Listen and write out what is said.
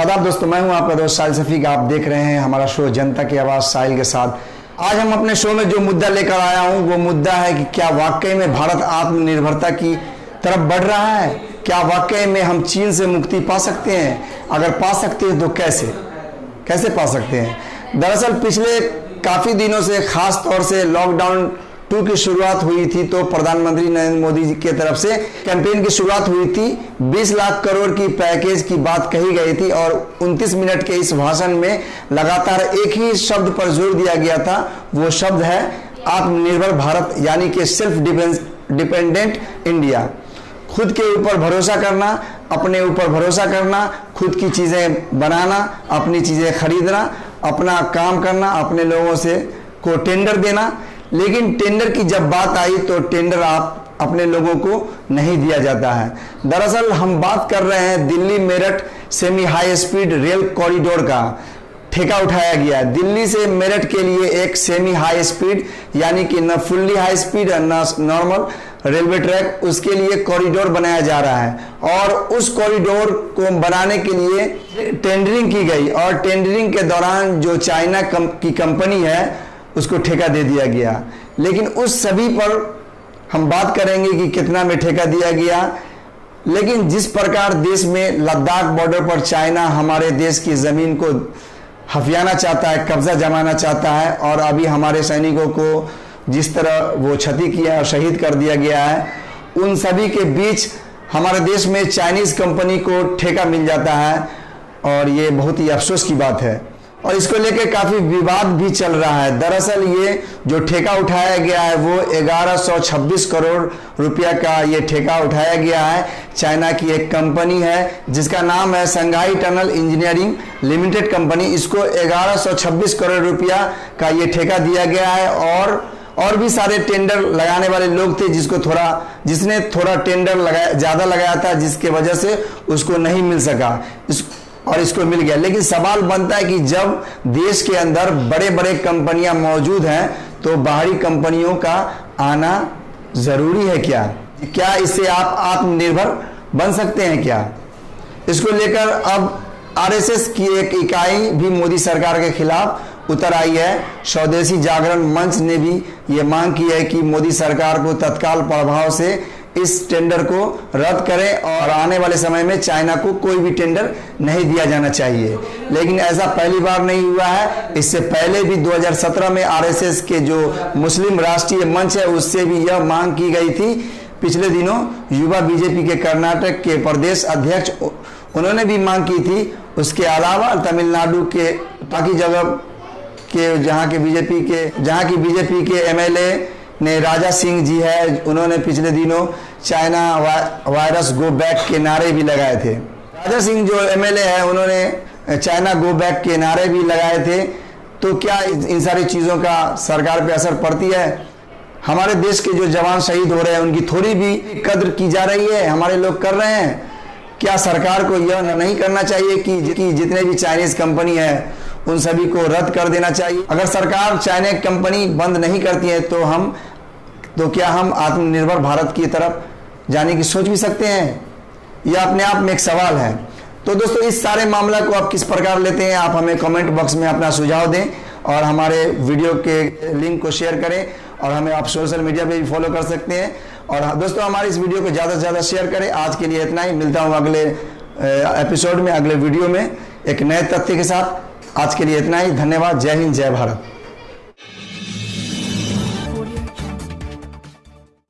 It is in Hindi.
आदाब दोस्तों, मैं हूं आपका दोस्त साहिल शफीक। आप देख रहे हैं हमारा शो जनता की आवाज़ साहिल के साथ। आज हम अपने शो में जो मुद्दा लेकर आया हूं वो मुद्दा है कि क्या वाकई में भारत आत्मनिर्भरता की तरफ बढ़ रहा है? क्या वाकई में हम चीन से मुक्ति पा सकते हैं? अगर पा सकते हैं तो कैसे पा सकते हैं? दरअसल पिछले काफ़ी दिनों से, खास तौर से लॉकडाउन 2 की शुरुआत हुई थी तो प्रधानमंत्री नरेंद्र मोदी जी की तरफ से कैंपेन की शुरुआत हुई थी। 20 लाख करोड़ की पैकेज की बात कही गई थी और 29 मिनट के इस भाषण में लगातार एक ही शब्द पर जोर दिया गया था। वो शब्द है आत्मनिर्भर भारत, यानी कि सेल्फ डिपेंडेंट इंडिया। खुद के ऊपर भरोसा करना, अपने ऊपर भरोसा करना, खुद की चीज़ें बनाना, अपनी चीज़ें खरीदना, अपना काम करना, अपने लोगों से को टेंडर देना। लेकिन टेंडर की जब बात आई तो टेंडर आप अपने लोगों को नहीं दिया जाता है। दरअसल हम बात कर रहे हैं Delhi Meerut semi high speed rail corridor का। ठेका उठाया गया है दिल्ली से मेरठ के लिए एक सेमी हाई स्पीड, यानी कि न फुल्ली हाई स्पीड न नॉर्मल रेलवे ट्रैक, उसके लिए कॉरिडोर बनाया जा रहा है। और उस कॉरिडोर को बनाने के लिए टेंडरिंग की गई और टेंडरिंग के दौरान जो चाइना की कंपनी है उसको ठेका दे दिया गया। लेकिन उस सभी पर हम बात करेंगे कि कितना में ठेका दिया गया। लेकिन जिस प्रकार देश में लद्दाख बॉर्डर पर चाइना हमारे देश की ज़मीन को हथियाना चाहता है, कब्जा जमाना चाहता है, और अभी हमारे सैनिकों को जिस तरह वो क्षति किया और शहीद कर दिया गया है, उन सभी के बीच हमारे देश में चाइनीज़ कंपनी को ठेका मिल जाता है और ये बहुत ही अफसोस की बात है। और इसको लेकर काफ़ी विवाद भी चल रहा है। दरअसल ये जो ठेका उठाया गया है वो 1126 करोड़ रुपया का ये ठेका उठाया गया है। चाइना की एक कंपनी है जिसका नाम है Shanghai tunnel engineering limited company. इसको 1126 करोड़ रुपया का ये ठेका दिया गया है। और भी सारे टेंडर लगाने वाले लोग थे जिसने थोड़ा टेंडर ज़्यादा लगाया था, जिसके वजह से उसको नहीं मिल सका और इसको मिल गया। लेकिन सवाल बनता है कि जब देश के अंदर बड़े बड़े कंपनियां मौजूद हैं तो बाहरी कंपनियों का आना जरूरी है क्या इससे आप आत्मनिर्भर बन सकते हैं क्या? इसको लेकर अब आरएसएस की एक इकाई भी मोदी सरकार के खिलाफ उतर आई है। स्वदेशी जागरण मंच ने भी ये मांग की है कि मोदी सरकार को तत्काल प्रभाव से इस टेंडर को रद्द करें और आने वाले समय में चाइना को कोई भी टेंडर नहीं दिया जाना चाहिए। लेकिन ऐसा पहली बार नहीं हुआ है। इससे पहले भी 2017 में आरएसएस के जो मुस्लिम राष्ट्रीय मंच है उससे भी यह मांग की गई थी। पिछले दिनों युवा बीजेपी के कर्नाटक के प्रदेश अध्यक्ष उन्होंने भी मांग की थी। उसके अलावा तमिलनाडु के बाकी जगह के जहाँ की बीजेपी के एमएलए ने राजा सिंह जी है, उन्होंने पिछले दिनों चाइना वायरस गो बैक के नारे भी लगाए थे। राजा सिंह जो एमएलए है उन्होंने चाइना गो बैक के नारे भी लगाए थे। तो क्या इन सारी चीज़ों का सरकार पे असर पड़ती है? हमारे देश के जो जवान शहीद हो रहे हैं उनकी थोड़ी भी कद्र की जा रही है? हमारे लोग कर रहे हैं? क्या सरकार को यह नहीं करना चाहिए कि जितने भी चाइनीज़ कंपनी है उन सभी को रद्द कर देना चाहिए? अगर सरकार चाइना कंपनी बंद नहीं करती है तो क्या हम आत्मनिर्भर भारत की तरफ जाने की सोच भी सकते हैं? यह अपने आप में एक सवाल है। तो दोस्तों, इस सारे मामला को आप किस प्रकार लेते हैं? आप हमें कमेंट बॉक्स में अपना सुझाव दें और हमारे वीडियो के लिंक को शेयर करें और हमें आप सोशल मीडिया पे भी फॉलो कर सकते हैं। और दोस्तों, हमारे इस वीडियो को ज़्यादा से ज़्यादा शेयर करें। आज के लिए इतना ही। मिलता हूँ अगले एपिसोड में, अगले वीडियो में एक नए तथ्य के साथ। आज के लिए इतना ही। धन्यवाद। जय हिंद, जय भारत।